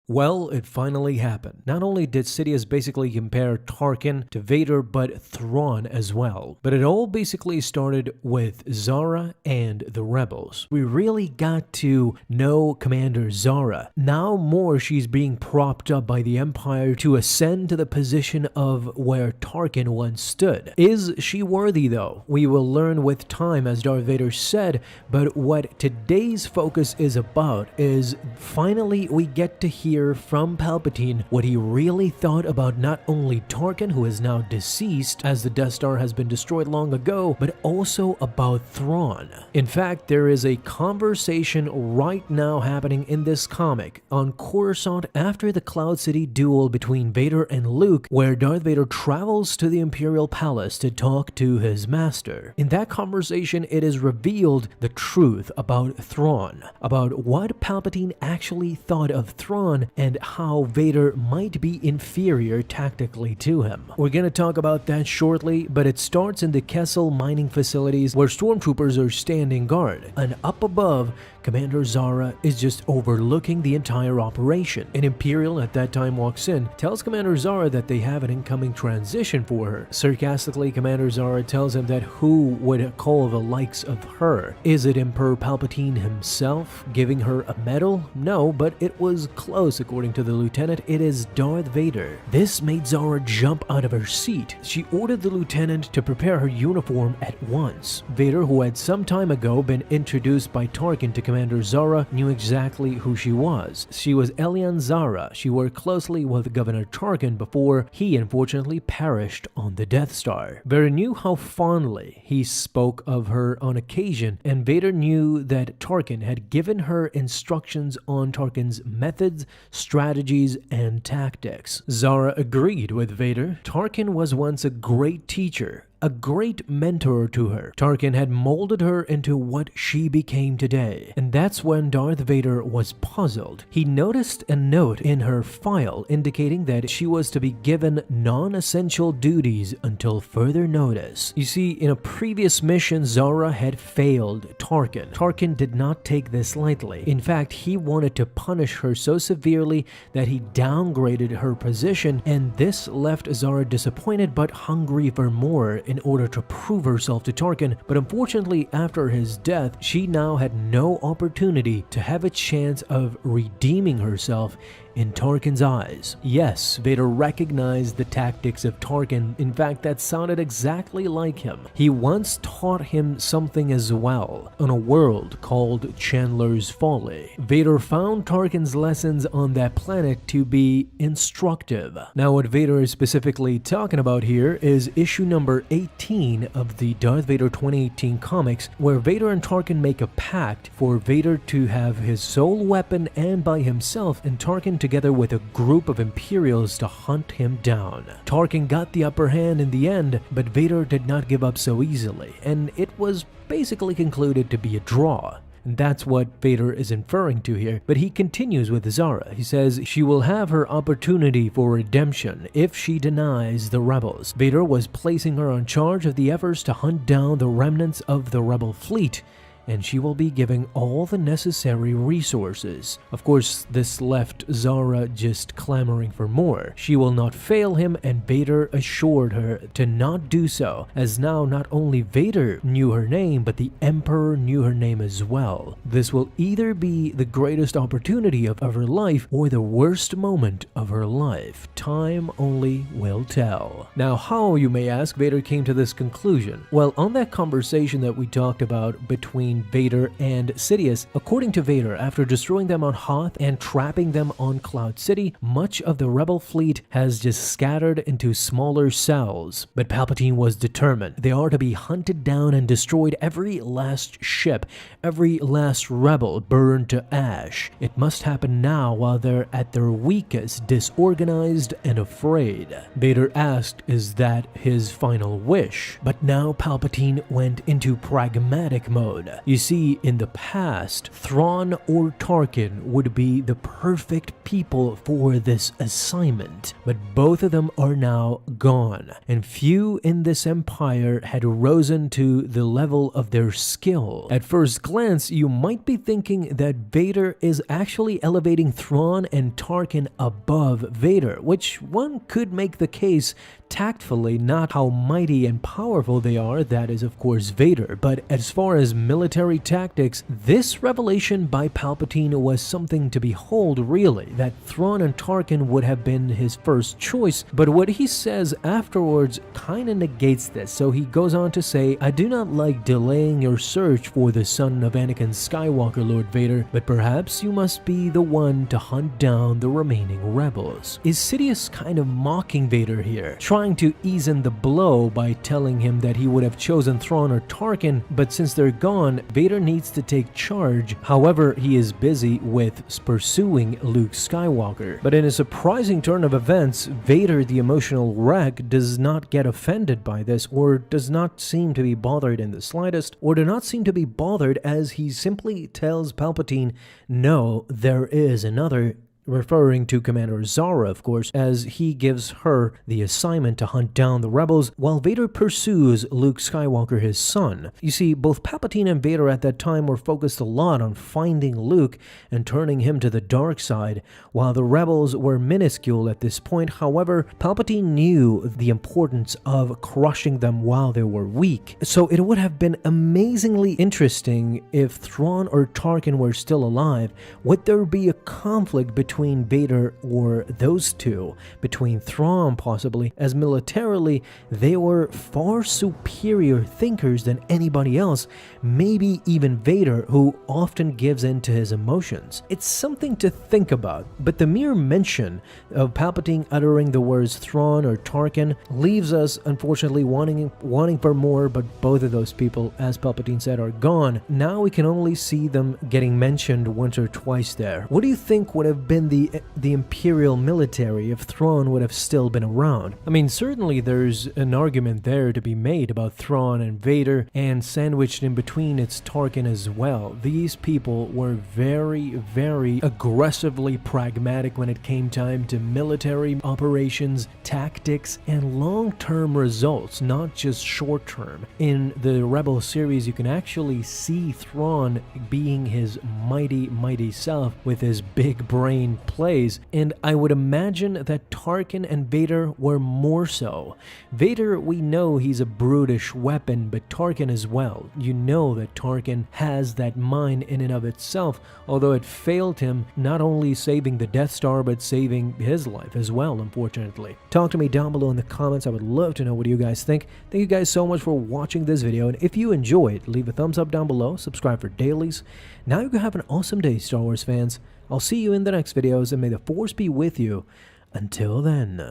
Well, it finally happened. Not only did Sidious basically compare Tarkin to Vader, but Thrawn as well. But it all basically started with Zahra and the rebels. We really got to know Commander Zahra. Now more she's being propped up by the Empire to ascend to the position of where Tarkin once stood. Is she worthy though? We will learn with time, as Darth Vader said, but what today's focus is about is finally we get to hear from Palpatine what he really thought about not only Tarkin, who is now deceased as the Death Star has been destroyed long ago, but also about Thrawn. In fact, there is a conversation right now happening in this comic on Coruscant after the Cloud City duel between Vader and Luke, where Darth Vader travels to the Imperial Palace to talk to his master. In that conversation, it is revealed the truth about Thrawn, about what Palpatine actually thought of Thrawn and how Vader might be inferior tactically to him. We're gonna talk about that shortly, but it starts in the Kessel mining facilities where stormtroopers are standing guard, and up above, Commander Zahra is just overlooking the entire operation. An Imperial at that time walks in, tells Commander Zahra that they have an incoming transition for her. Sarcastically, Commander Zahra tells him that who would call the likes of her? Is it Emperor Palpatine himself giving her a medal? No, but it was close according to the lieutenant. It is Darth Vader. This made Zahra jump out of her seat. She ordered the lieutenant to prepare her uniform at once. Vader, who had some time ago been introduced by Tarkin to Commander Zahra, knew exactly who she was. She was Elian Zahra. She worked closely with Governor Tarkin before he unfortunately perished on the Death Star. Vader knew how fondly he spoke of her on occasion, and Vader knew that Tarkin had given her instructions on Tarkin's methods, strategies, and tactics. Zahra agreed with Vader. Tarkin was once a great teacher, a great mentor to her. Tarkin had molded her into what she became today. And that's when Darth Vader was puzzled. He noticed a note in her file indicating that she was to be given non-essential duties until further notice. You see, in a previous mission, Zahra had failed Tarkin. Tarkin did not take this lightly. In fact, he wanted to punish her so severely that he downgraded her position, and this left Zahra disappointed but hungry for more in order to prove herself to Tarkin. But unfortunately, after his death, she now had no opportunity to have a chance of redeeming herself in Tarkin's eyes. Yes, Vader recognized the tactics of Tarkin. In fact, that sounded exactly like him. He once taught him something as well, on a world called Chandler's Folly. Vader found Tarkin's lessons on that planet to be instructive. Now, what Vader is specifically talking about here is issue number 18 of the Darth Vader 2018 comics, where Vader and Tarkin make a pact for Vader to have his sole weapon and by himself, and Tarkin together with a group of Imperials to hunt him down. Tarkin got the upper hand in the end, but Vader did not give up so easily, and it was basically concluded to be a draw. And that's what Vader is inferring to here. But he continues with Zahra. He says she will have her opportunity for redemption if she denies the rebels. Vader was placing her in charge of the efforts to hunt down the remnants of the rebel fleet, and she will be giving all the necessary resources. Of course, this left Zahra just clamoring for more. She will not fail him, and Vader assured her to not do so, as now not only Vader knew her name, but the Emperor knew her name as well. This will either be the greatest opportunity of her life or the worst moment of her life. Time only will tell. Now, how, you may ask, Vader came to this conclusion? Well, on that conversation that we talked about between Vader and Sidious, according to Vader, after destroying them on Hoth and trapping them on Cloud City, much of the rebel fleet has just scattered into smaller cells. But Palpatine was determined. They are to be hunted down and destroyed, every last ship, every last rebel burned to ash. It must happen now while they're at their weakest, disorganized and afraid. Vader asked, is that his final wish? But now Palpatine went into pragmatic mode. You see, in the past, Thrawn or Tarkin would be the perfect people for this assignment, but both of them are now gone, and few in this empire had risen to the level of their skill. At first glance, you might be thinking that Vader is actually elevating Thrawn and Tarkin above Vader, which one could make the case tactfully, not how mighty and powerful they are, that is of course Vader, but as far as military tactics, this revelation by Palpatine was something to behold really, that Thrawn and Tarkin would have been his first choice, but what he says afterwards kinda negates this. So he goes on to say, "I do not like delaying your search for the son of Anakin Skywalker, Lord Vader, but perhaps you must be the one to hunt down the remaining rebels." Is Sidious kind of mocking Vader here, trying to ease in the blow by telling him that he would have chosen Thrawn or Tarkin, but since they're gone, Vader needs to take charge. However, he is busy with pursuing Luke Skywalker. But in a surprising turn of events, Vader, the emotional wreck, does not get offended by this, or does not seem to be bothered in the slightest, or do not seem to be bothered, as he simply tells Palpatine, "No, there is another," referring to Commander Zahra, of course, as he gives her the assignment to hunt down the rebels, while Vader pursues Luke Skywalker, his son. You see, both Palpatine and Vader at that time were focused a lot on finding Luke and turning him to the dark side, while the rebels were minuscule at this point. However, Palpatine knew the importance of crushing them while they were weak. So it would have been amazingly interesting if Thrawn or Tarkin were still alive. Would there be a conflict between Vader or those two, between Thrawn possibly, as militarily they were far superior thinkers than anybody else, maybe even Vader, who often gives in to his emotions. It's something to think about, but the mere mention of Palpatine uttering the words Thrawn or Tarkin leaves us unfortunately wanting for more, but both of those people, as Palpatine said, are gone. Now we can only see them getting mentioned once or twice there. What do you think would have been the Imperial military if Thrawn would have still been around? I mean, certainly there's an argument there to be made about Thrawn and Vader, and sandwiched in between it's Tarkin as well. These people were very, very aggressively pragmatic when it came time to military operations, tactics, and long-term results, not just short-term. In the Rebel series, you can actually see Thrawn being his mighty, mighty self with his big brain plays, and I would imagine that Tarkin and Vader were more so. Vader, we know he's a brutish weapon, but Tarkin as well. You know that Tarkin has that mind in and of itself, although it failed him not only saving the Death Star, but saving his life as well, unfortunately. Talk to me down below in the comments. I would love to know what you guys think. Thank you guys so much for watching this video, and if you enjoyed, leave a thumbs up down below, subscribe for dailies. Now you can have an awesome day, Star Wars fans. I'll see you in the next videos, and may the Force be with you. Until then.